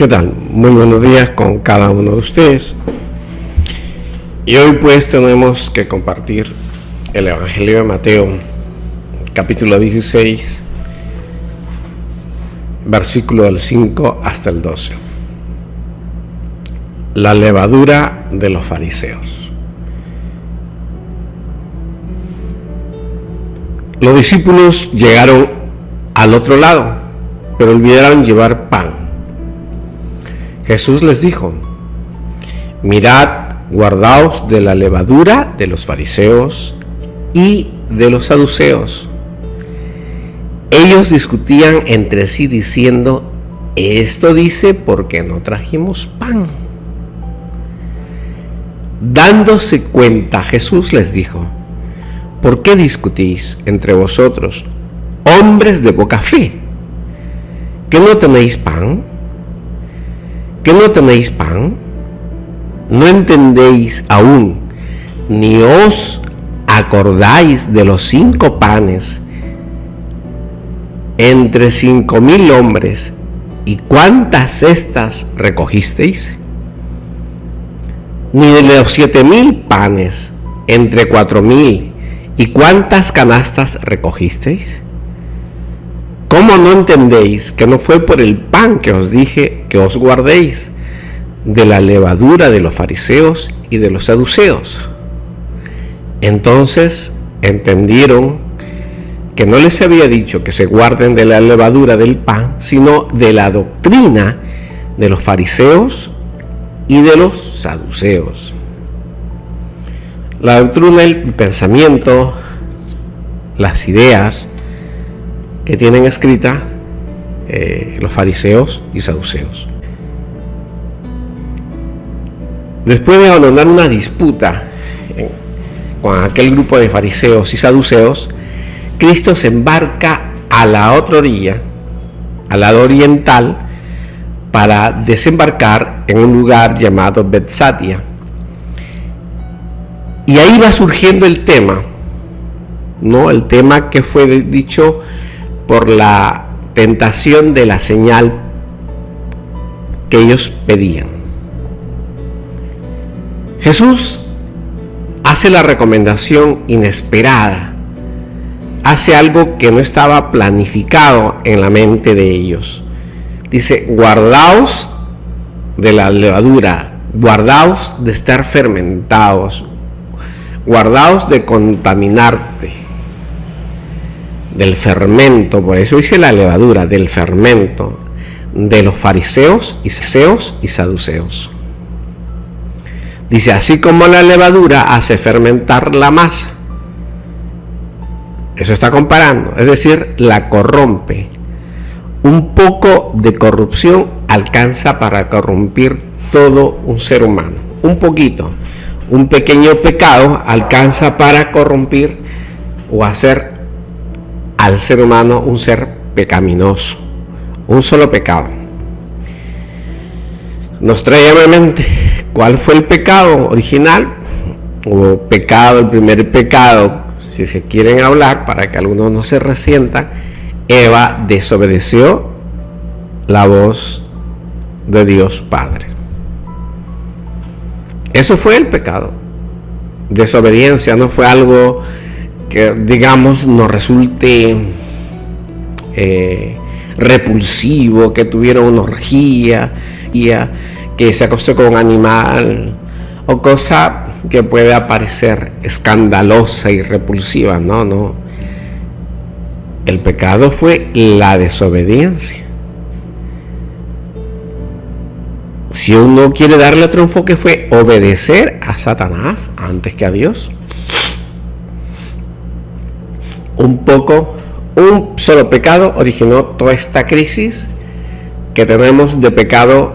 ¿Qué tal? Muy buenos días con cada uno de ustedes. Y hoy pues tenemos que compartir el Evangelio de Mateo, capítulo 16, versículo del 5 hasta el 12. La levadura de los fariseos. Los discípulos llegaron al otro lado, pero olvidaron llevar pan. Jesús les dijo: mirad, guardaos de la levadura de los fariseos y de los saduceos. Ellos discutían entre sí diciendo: esto dice porque no trajimos pan. Dándose cuenta, Jesús les dijo: ¿por qué discutís entre vosotros, hombres de poca fe? ¿Que no tenéis pan? ¿Que no tenéis pan? ¿No entendéis aún, ni os acordáis de los 5 panes entre 5,000 hombres, y cuántas cestas recogisteis? Ni de los 7,000 panes entre 4,000, y cuántas canastas recogisteis? ¿Cómo no entendéis que no fue por el pan que os dije que os guardéis de la levadura de los fariseos y de los saduceos? Entonces entendieron que no les había dicho que se guarden de la levadura del pan, sino de la doctrina de los fariseos y de los saduceos. La doctrina, el pensamiento, las ideas que tienen escrita los fariseos y saduceos. Después de abandonar una disputa con aquel grupo de fariseos y saduceos, Cristo se embarca a la otra orilla, al lado oriental, para desembarcar en un lugar llamado Betsaida. Y ahí va surgiendo el tema, ¿no? El tema que fue dicho por la tentación de la señal que ellos pedían. Jesús hace la recomendación inesperada, hace algo que no estaba planificado en la mente de ellos. Dice: guardaos de la levadura, guardaos de estar fermentados, guardaos de contaminarte, del fermento. Por eso dice la levadura, del fermento de los fariseos y saduceos. Dice: así como la levadura hace fermentar la masa, eso está comparando, es decir, la corrompe. Un poco de corrupción alcanza para corrompir todo un ser humano. Un poquito, un pequeño pecado alcanza para corrompir o hacer al ser humano un ser pecaminoso. Un solo pecado nos trae a la mente cuál fue el pecado original, o pecado, el primer pecado, si se quieren hablar, para que algunos no se resientan. Eva desobedeció la voz de Dios Padre. Eso fue el pecado. Desobediencia no fue algo que, digamos, nos resulte repulsivo, que tuviera una orgía, que se acostó con un animal, o cosa que puede parecer escandalosa y repulsiva. No. El pecado fue la desobediencia. Si uno quiere darle otro enfoque, fue obedecer a Satanás antes que a Dios. Un solo pecado originó toda esta crisis que tenemos de pecado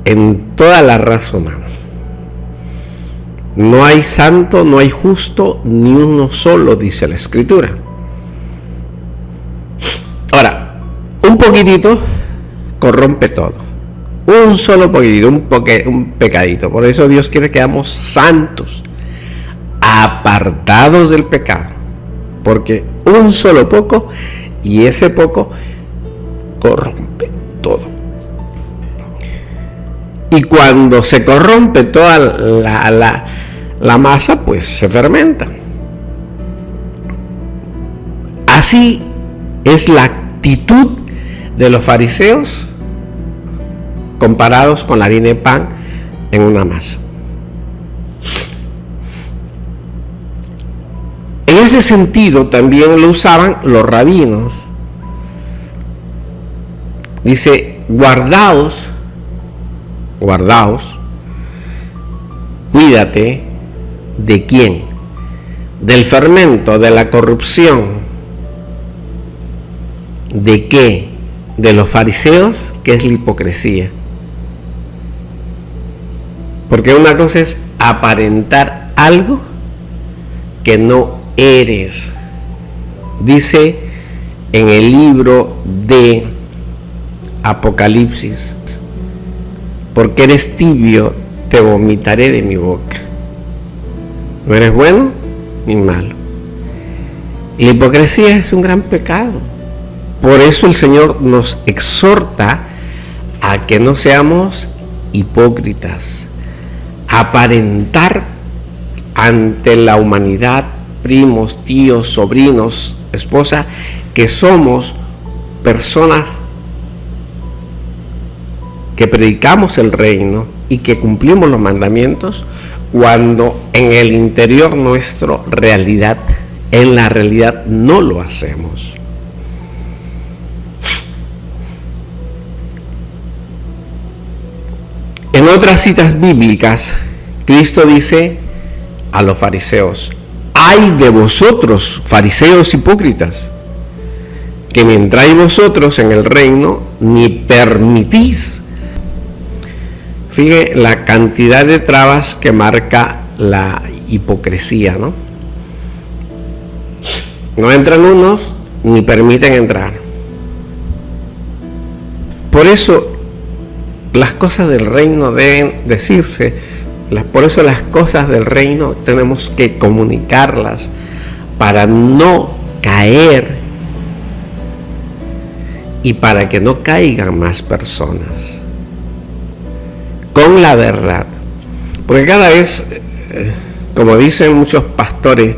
en toda la raza humana. No hay santo, no hay justo, ni uno solo, dice la Escritura. Ahora, un poquitito corrompe todo. Un solo poquitito, un pecadito. Por eso Dios quiere que seamos santos, apartados del pecado. Porque un solo poco, y ese poco corrompe todo. y cuando se corrompe toda la masa, pues se fermenta. Así es la actitud de los fariseos comparados con la harina de pan en una masa. En ese sentido también lo usaban los rabinos. Dice, guardaos, cuídate de quién, del fermento, de la corrupción. ¿De qué? De los fariseos, que es la hipocresía. Porque una cosa es aparentar algo que no eres. Dice en el libro de Apocalipsis, porque eres tibio, te vomitaré de mi boca. No eres bueno ni malo. Y la hipocresía es un gran pecado. Por eso el Señor nos exhorta a que no seamos hipócritas. Aparentar ante la humanidad, primos, tíos, sobrinos, esposa, que somos personas que predicamos el reino y que cumplimos los mandamientos, cuando en el interior nuestro en la realidad no lo hacemos. En otras citas bíblicas, Cristo dice a los fariseos: ¡ay de vosotros, fariseos hipócritas, que ni entráis vosotros en el reino, ni permitís! Fíjate la cantidad de trabas que marca la hipocresía, ¿no? No entran unos, ni permiten entrar. Por eso las cosas del reino deben decirse. Por eso las cosas del reino tenemos que comunicarlas para no caer y para que no caigan más personas con la verdad. Porque cada vez, como dicen muchos pastores,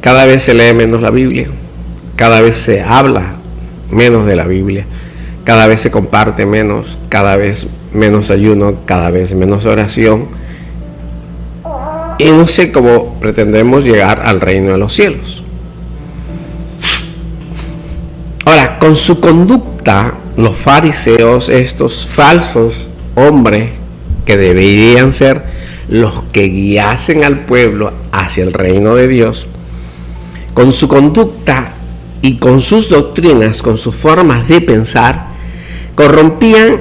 cada vez se lee menos la Biblia, cada vez se habla menos de la Biblia, cada vez se comparte menos, cada vez menos ayuno, cada vez menos oración, y no sé cómo pretendemos llegar al reino de los cielos. Ahora, con su conducta, los fariseos, estos falsos hombres que deberían ser los que guiasen al pueblo hacia el reino de Dios, con su conducta y con sus doctrinas, con sus formas de pensar, corrompían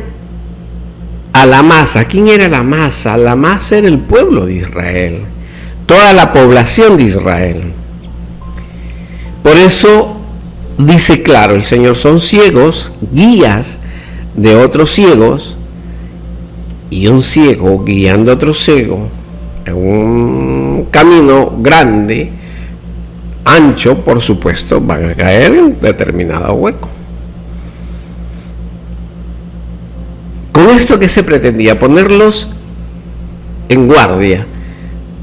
a la masa. ¿Quién era la masa? La masa era el pueblo de Israel, toda la población de Israel. Por eso dice claro el Señor: son ciegos, guías de otros ciegos, y un ciego guiando a otro ciego en un camino grande, ancho, por supuesto, van a caer en determinado hueco. Con esto, que se pretendía? Ponerlos en guardia,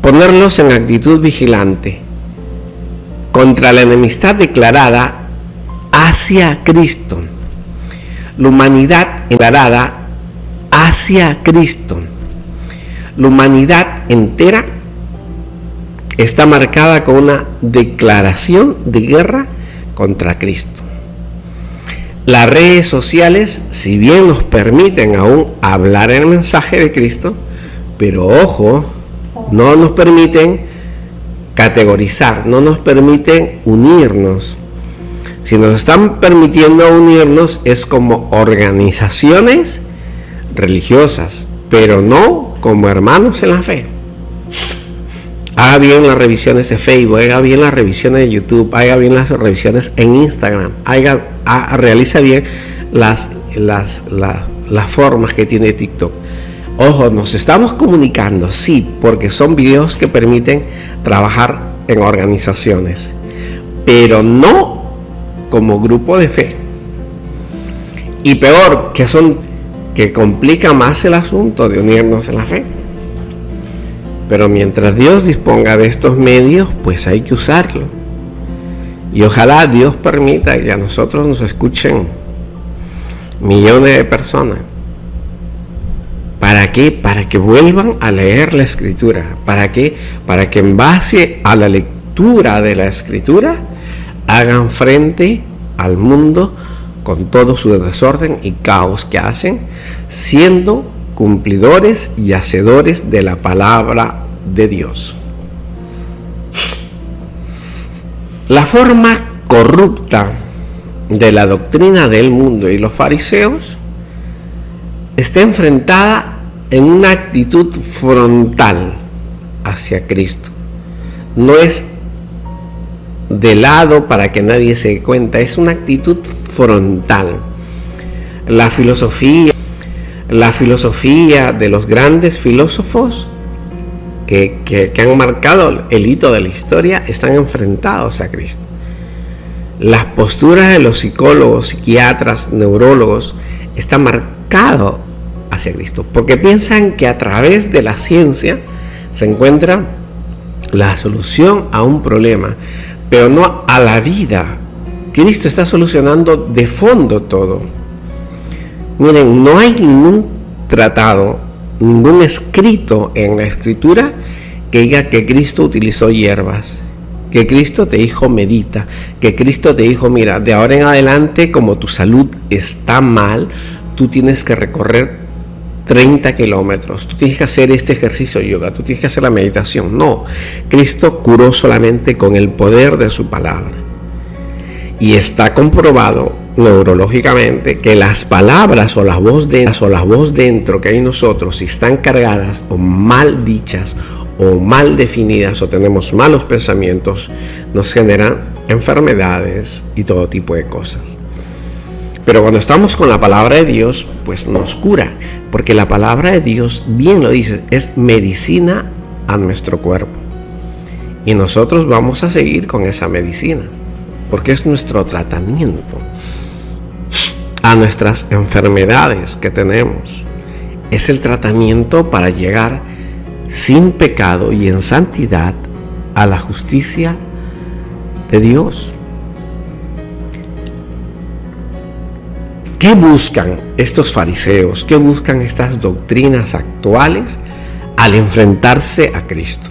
ponerlos en actitud vigilante contra la enemistad declarada hacia Cristo, la humanidad declarada hacia Cristo. La humanidad entera está marcada con una declaración de guerra contra Cristo. Las redes sociales, si bien nos permiten aún hablar el mensaje de Cristo, pero ojo, no nos permiten categorizar, no nos permiten unirnos. Si nos están permitiendo unirnos es como organizaciones religiosas, pero no como hermanos en la fe. Haga bien las revisiones de Facebook, haga bien las revisiones de YouTube, haga bien las revisiones en Instagram, realiza bien las formas que tiene TikTok. Ojo, nos estamos comunicando, sí, porque son videos que permiten trabajar en organizaciones, pero no como grupo de fe. Y peor, que son que complica más el asunto de unirnos en la fe. Pero mientras Dios disponga de estos medios, pues hay que usarlo. Y ojalá Dios permita que a nosotros nos escuchen millones de personas. ¿Para qué? Para que vuelvan a leer la Escritura. ¿Para qué? Para que en base a la lectura de la Escritura hagan frente al mundo con todo su desorden y caos que hacen, siendo cumplidores y hacedores de la palabra de Dios. La forma corrupta de la doctrina del mundo y los fariseos está enfrentada en una actitud frontal hacia Cristo. No es de lado para que nadie se dé cuenta, es una actitud frontal. La filosofía de los grandes filósofos que han marcado el hito de la historia están enfrentados a Cristo. Las posturas de los psicólogos, psiquiatras, neurólogos están marcadas hacia Cristo, porque piensan que a través de la ciencia se encuentra la solución a un problema, pero no a la vida. Cristo está solucionando de fondo todo. Miren, no hay ningún tratado, ningún escrito en la Escritura que diga que Cristo utilizó hierbas, que Cristo te dijo medita, que Cristo te dijo mira, de ahora en adelante como tu salud está mal, tú tienes que recorrer 30 kilómetros, tú tienes que hacer este ejercicio de yoga, tú tienes que hacer la meditación. No, Cristo curó solamente con el poder de su palabra. Y está comprobado neurológicamente que las palabras o la voz dentro que hay en nosotros, si están cargadas o mal dichas o mal definidas o tenemos malos pensamientos, nos generan enfermedades y todo tipo de cosas. Pero cuando estamos con la palabra de Dios, pues nos cura, porque la palabra de Dios, bien lo dice, es medicina a nuestro cuerpo. Y nosotros vamos a seguir con esa medicina, porque es nuestro tratamiento a nuestras enfermedades que tenemos. Es el tratamiento para llegar sin pecado y en santidad a la justicia de Dios. ¿Qué buscan estos fariseos? ¿Qué buscan estas doctrinas actuales al enfrentarse a Cristo?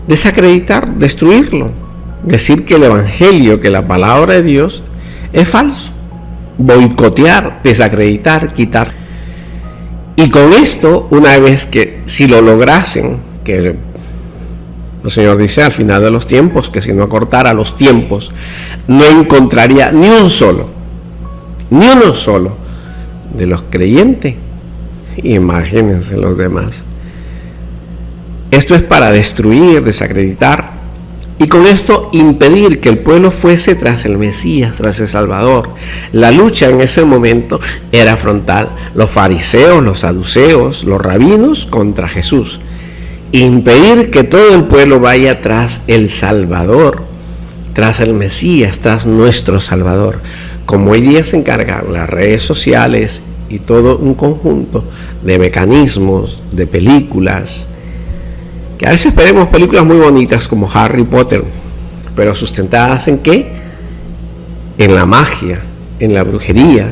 Desacreditar, destruirlo, decir que el Evangelio, que la palabra de Dios es falso, boicotear, desacreditar, quitar. Y con esto, una vez que si lo lograsen, que el Señor dice al final de los tiempos, que si no acortara los tiempos, no encontraría ni uno solo de los creyentes. Imagínense los demás. Esto es para destruir, desacreditar y con esto impedir que el pueblo fuese tras el Mesías, tras el Salvador. La lucha en ese momento era frontal. Los fariseos, los saduceos, los rabinos contra Jesús. Impedir que todo el pueblo vaya tras el Salvador, tras el Mesías, tras nuestro Salvador. Como hoy día se encargan las redes sociales y todo un conjunto de mecanismos, de películas, que a veces veremos películas muy bonitas como Harry Potter, pero sustentadas ¿en qué? En la magia, en la brujería.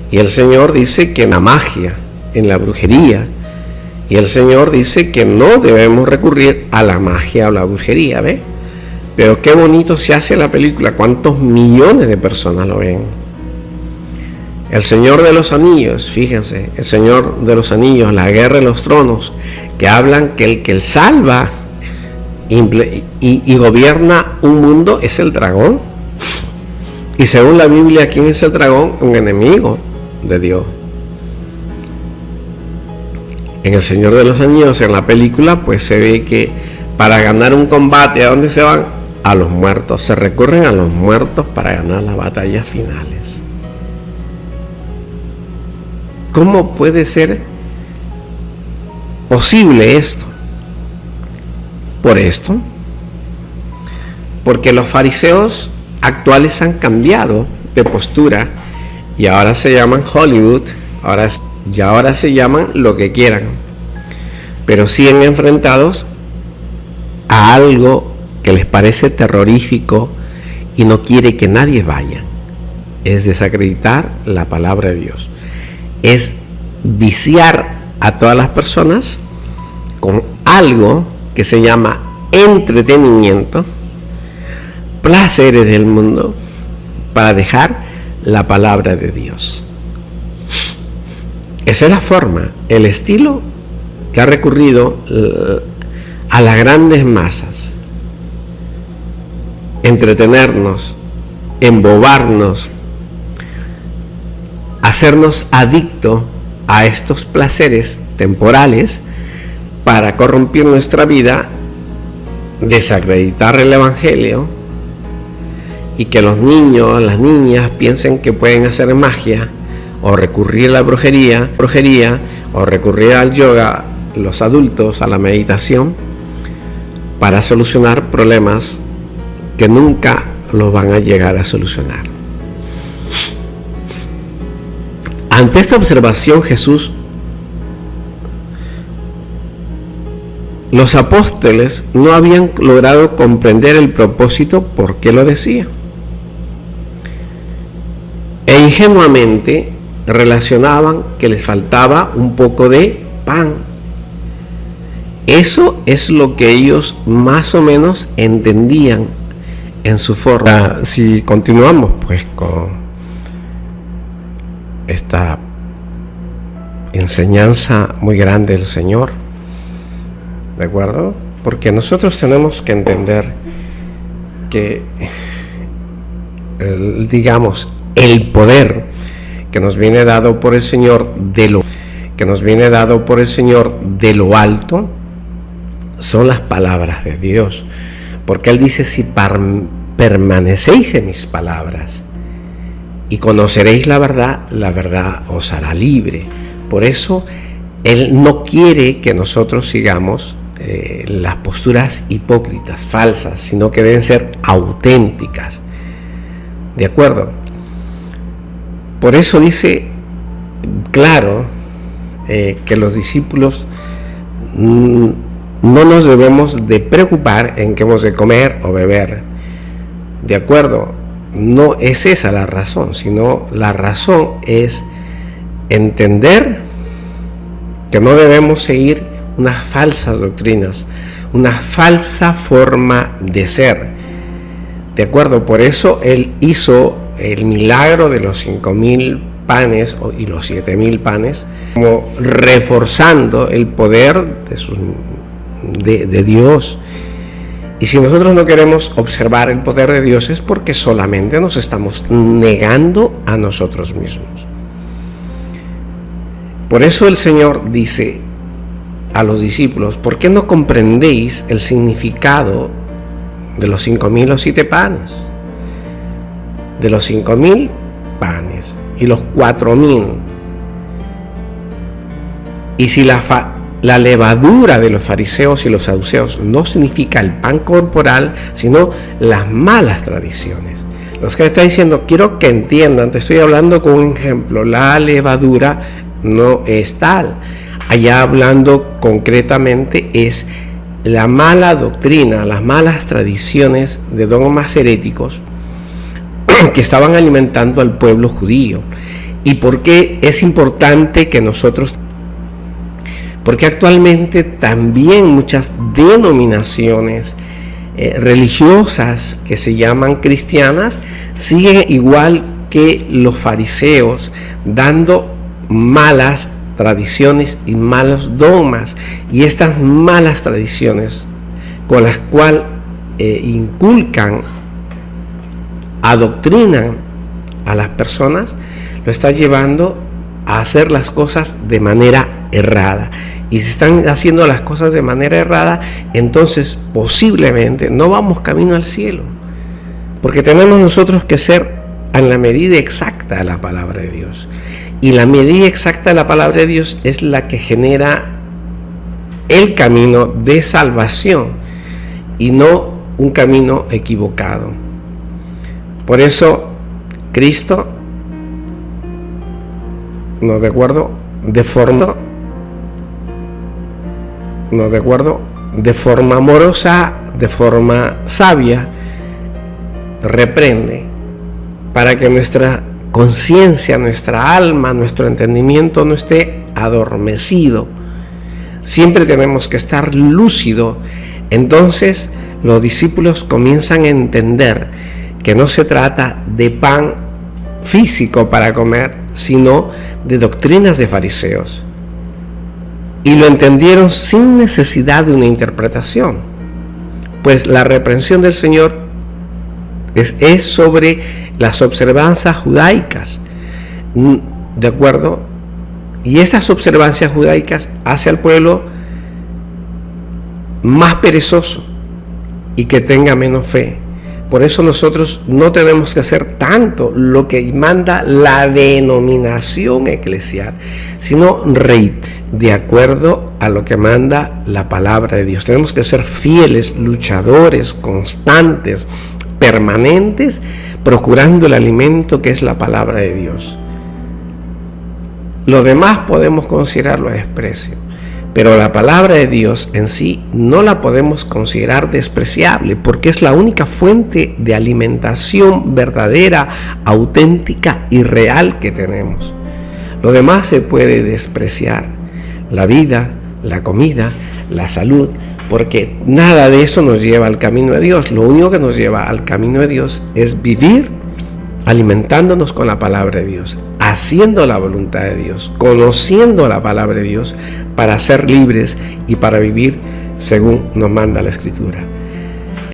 Y el Señor dice que en la magia, en la brujería, y el Señor dice que no debemos recurrir a la magia o la brujería, ¿ve? Pero qué bonito se hace la película, cuántos millones de personas lo ven. El Señor de los Anillos, fíjense, el Señor de los Anillos, la Guerra de los Tronos, que hablan que el que salva y gobierna un mundo es el dragón. Y según la Biblia, ¿quién es el dragón? Un enemigo de Dios. En el Señor de los Anillos, en la película, pues se ve que para ganar un combate, ¿a dónde se van? A los muertos. Se recurren a los muertos para ganar las batallas finales. ¿Cómo puede ser posible esto? Por esto, porque los fariseos actuales han cambiado de postura y ahora se llaman Hollywood ahora se llaman lo que quieran, pero siguen enfrentados a algo que les parece terrorífico y no quiere que nadie vaya. Es desacreditar la palabra de Dios, es viciar a todas las personas con algo que se llama entretenimiento, placeres del mundo, para dejar la palabra de Dios. Esa es la forma, el estilo que ha recurrido a las grandes masas: entretenernos, embobarnos, hacernos adictos a estos placeres temporales para corromper nuestra vida, desacreditar el evangelio y que los niños, las niñas piensen que pueden hacer magia o recurrir a la brujería o recurrir al yoga, los adultos a la meditación, para solucionar problemas que nunca los van a llegar a solucionar. Ante esta observación, los apóstoles no habían logrado comprender el propósito por qué lo decía, e ingenuamente relacionaban que les faltaba un poco de pan. Eso es lo que ellos más o menos entendían en su forma. Si continuamos pues con esta enseñanza muy grande del Señor, ¿de acuerdo? Porque nosotros tenemos que entender que el poder que nos viene dado por el Señor de lo alto son las palabras de Dios, porque Él dice: si permanecéis en mis palabras y conoceréis la verdad os hará libre. Por eso Él no quiere que nosotros sigamos las posturas hipócritas, falsas, sino que deben ser auténticas. ¿De acuerdo? Por eso dice claro que los discípulos no nos debemos de preocupar en qué hemos de comer o beber. ¿De acuerdo? No es esa la razón, sino la razón es entender que no debemos seguir unas falsas doctrinas, una falsa forma de ser. ¿De acuerdo? Por eso Él hizo el milagro de los 5,000 panes y los 7,000 panes, como reforzando el poder de Dios. Y si nosotros no queremos observar el poder de Dios, es porque solamente nos estamos negando a nosotros mismos. Por eso el Señor dice a los discípulos: ¿por qué no comprendéis el significado de los 5,000 y los 7 panes? De los 5,000 panes y los 4,000. Y si la levadura de los fariseos y los saduceos no significa el pan corporal, sino las malas tradiciones. Los que está diciendo, quiero que entiendan, te estoy hablando con un ejemplo, la levadura no es tal. Allá hablando concretamente es la mala doctrina, las malas tradiciones de dogmas heréticos que estaban alimentando al pueblo judío. ¿Y por qué es importante que nosotros? Porque actualmente también muchas denominaciones religiosas que se llaman cristianas siguen igual que los fariseos, dando malas tradiciones y malos dogmas. Y estas malas tradiciones con las cuales inculcan, adoctrinan a las personas, lo está llevando a hacer las cosas de manera errada. Y si están haciendo las cosas de manera errada, entonces posiblemente no vamos camino al cielo, porque tenemos nosotros que ser en la medida exacta de la palabra de Dios. Y la medida exacta de la palabra de Dios es la que genera el camino de salvación y no un camino equivocado. Por eso Cristo ¿no de acuerdo? De forma amorosa, de forma sabia, reprende, para que nuestra conciencia, nuestra alma, nuestro entendimiento no esté adormecido. Siempre tenemos que estar lúcido. Entonces los discípulos comienzan a entender que no se trata de pan físico para comer, sino de doctrinas de fariseos. Y lo entendieron sin necesidad de una interpretación, pues la reprensión del Señor es sobre las observancias judaicas, ¿de acuerdo? Y esas observancias judaicas hace al pueblo más perezoso y que tenga menos fe. Por eso nosotros no tenemos que hacer tanto lo que manda la denominación eclesial, sino de acuerdo a lo que manda la palabra de Dios. Tenemos que ser fieles, luchadores, constantes, permanentes, procurando el alimento que es la palabra de Dios. Lo demás podemos considerarlo a desprecio, pero la palabra de Dios en sí no la podemos considerar despreciable, porque es la única fuente de alimentación verdadera, auténtica y real que tenemos. Lo demás se puede despreciar: la vida, la comida, la salud, porque nada de eso nos lleva al camino de Dios. Lo único que nos lleva al camino de Dios es vivir alimentándonos con la palabra de Dios, haciendo la voluntad de Dios, conociendo la palabra de Dios para ser libres y para vivir según nos manda la Escritura.